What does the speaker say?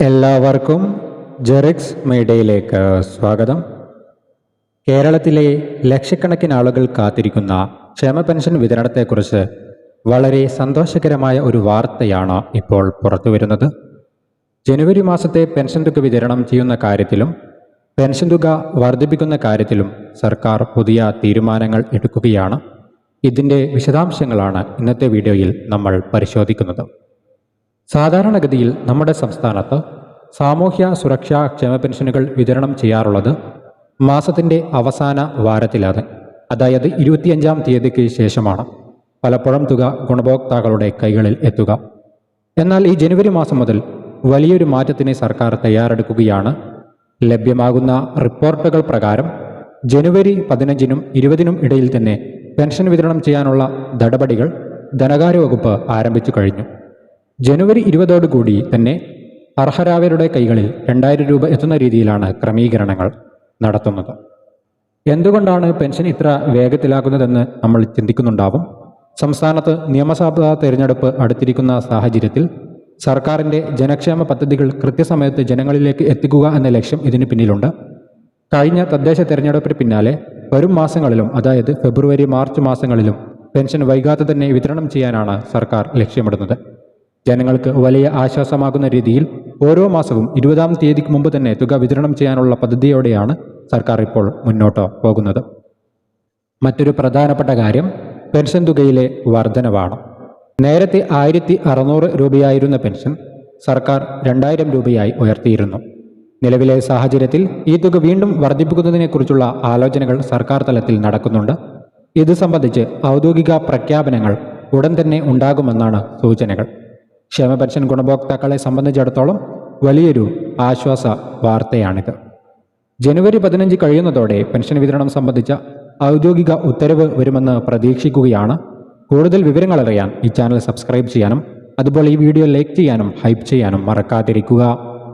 എല്ലാവർക്കും ജെറിക്സ് മീഡിയയിലേക്ക് സ്വാഗതം. കേരളത്തിലെ ലക്ഷക്കണക്കിന് ആളുകൾ കാത്തിരിക്കുന്ന ക്ഷേമ പെൻഷൻ വിതരണത്തെക്കുറിച്ച് വളരെ സന്തോഷകരമായ ഒരു വാർത്തയാണ് ഇപ്പോൾ പുറത്തുവരുന്നത്. ജനുവരി മാസത്തെ പെൻഷൻ തുക വിതരണം ചെയ്യുന്ന കാര്യത്തിലും പെൻഷൻ തുക വർദ്ധിപ്പിക്കുന്ന കാര്യത്തിലും സർക്കാർ പുതിയ തീരുമാനങ്ങൾ എടുക്കുകയാണ്. ഇതിൻ്റെ വിശദാംശങ്ങളാണ് ഇന്നത്തെ വീഡിയോയിൽ നമ്മൾ പരിശോധിക്കുന്നത്. സാധാരണഗതിയിൽ നമ്മുടെ സംസ്ഥാനത്ത് സാമൂഹ്യ സുരക്ഷാ ക്ഷേമ പെൻഷനുകൾ വിതരണം ചെയ്യാറുള്ളത് മാസത്തിൻ്റെ അവസാന വാരത്തിലാണ്, അതായത് 25-ാം തീയതിക്ക് ശേഷമാണ് പലപ്പോഴും തുക ഗുണഭോക്താക്കളുടെ കൈകളിൽ എത്തുക. എന്നാൽ ഈ ജനുവരി മാസം മുതൽ വലിയൊരു മാറ്റത്തിന് സർക്കാർ തയ്യാറെടുക്കുകയാണ്. ലഭ്യമാകുന്ന റിപ്പോർട്ടുകൾ പ്രകാരം ജനുവരി 15-നും 20-നും ഇടയിൽ തന്നെ പെൻഷൻ വിതരണം ചെയ്യാനുള്ള നടപടികൾ ധനകാര്യ വകുപ്പ് ആരംഭിച്ചു കഴിഞ്ഞു. ജനുവരി 20ഓടുകൂടി തന്നെ അർഹരായവരുടെ കൈകളിൽ 2000 രൂപ എത്തുന്ന രീതിയിലാണ് ക്രമീകരണങ്ങൾ നടത്തുന്നത്. എന്തുകൊണ്ടാണ് പെൻഷൻ ഇത്ര വേഗത്തിലാക്കുന്നതെന്ന് നമ്മൾ ചിന്തിക്കുന്നുണ്ടാവും. സംസ്ഥാനത്ത് നിയമസഭാ തെരഞ്ഞെടുപ്പ് അടുത്തിരിക്കുന്ന സാഹചര്യത്തിൽ സർക്കാരിൻ്റെ ജനക്ഷേമ പദ്ധതികൾ കൃത്യസമയത്ത് ജനങ്ങളിലേക്ക് എത്തിക്കുക എന്ന ലക്ഷ്യം ഇതിന് പിന്നിലുണ്ട്. കഴിഞ്ഞ തദ്ദേശ തെരഞ്ഞെടുപ്പിന് പിന്നാലെ വരും മാസങ്ങളിലും, അതായത് ഫെബ്രുവരി മാർച്ച് മാസങ്ങളിലും പെൻഷൻ വൈകാതെ തന്നെ വിതരണം ചെയ്യാനാണ് സർക്കാർ ലക്ഷ്യമിടുന്നത്. ജനങ്ങൾക്ക് വലിയ ആശ്വാസമാകുന്ന രീതിയിൽ ഓരോ മാസവും 20-ാം തീയതിക്ക് മുമ്പ് തന്നെ തുക വിതരണം ചെയ്യാനുള്ള പദ്ധതിയോടെയാണ് സർക്കാർ ഇപ്പോൾ മുന്നോട്ട് പോകുന്നത്. മറ്റൊരു പ്രധാനപ്പെട്ട കാര്യം പെൻഷൻ തുകയിലെ വർധനവാണ്. നേരത്തെ 1600 രൂപയായിരുന്ന പെൻഷൻ സർക്കാർ 2000 രൂപയായി ഉയർത്തിയിരുന്നു. നിലവിലെ സാഹചര്യത്തിൽ ഈ തുക വീണ്ടും വർദ്ധിപ്പിക്കുന്നതിനെക്കുറിച്ചുള്ള ആലോചനകൾ സർക്കാർ തലത്തിൽ നടക്കുന്നുണ്ട്. ഇത് സംബന്ധിച്ച് ഔദ്യോഗിക പ്രഖ്യാപനങ്ങൾ ഉടൻ തന്നെ ഉണ്ടാകുമെന്നാണ് സൂചനകൾ. ക്ഷേമ പെൻഷൻ ഗുണഭോക്താക്കളെ സംബന്ധിച്ചിടത്തോളം വലിയൊരു ആശ്വാസ വാർത്തയാണിത്. ജനുവരി 15 കഴിയുന്നതോടെ പെൻഷൻ വിതരണം സംബന്ധിച്ച ഔദ്യോഗിക ഉത്തരവ് വരുമെന്ന് പ്രതീക്ഷിക്കുകയാണ്. കൂടുതൽ വിവരങ്ങൾ അറിയാൻ ഈ ചാനൽ സബ്സ്ക്രൈബ് ചെയ്യാനും അതുപോലെ ഈ വീഡിയോ ലൈക്ക് ചെയ്യാനും ഹൈപ്പ് ചെയ്യാനും മറക്കാതിരിക്കുക.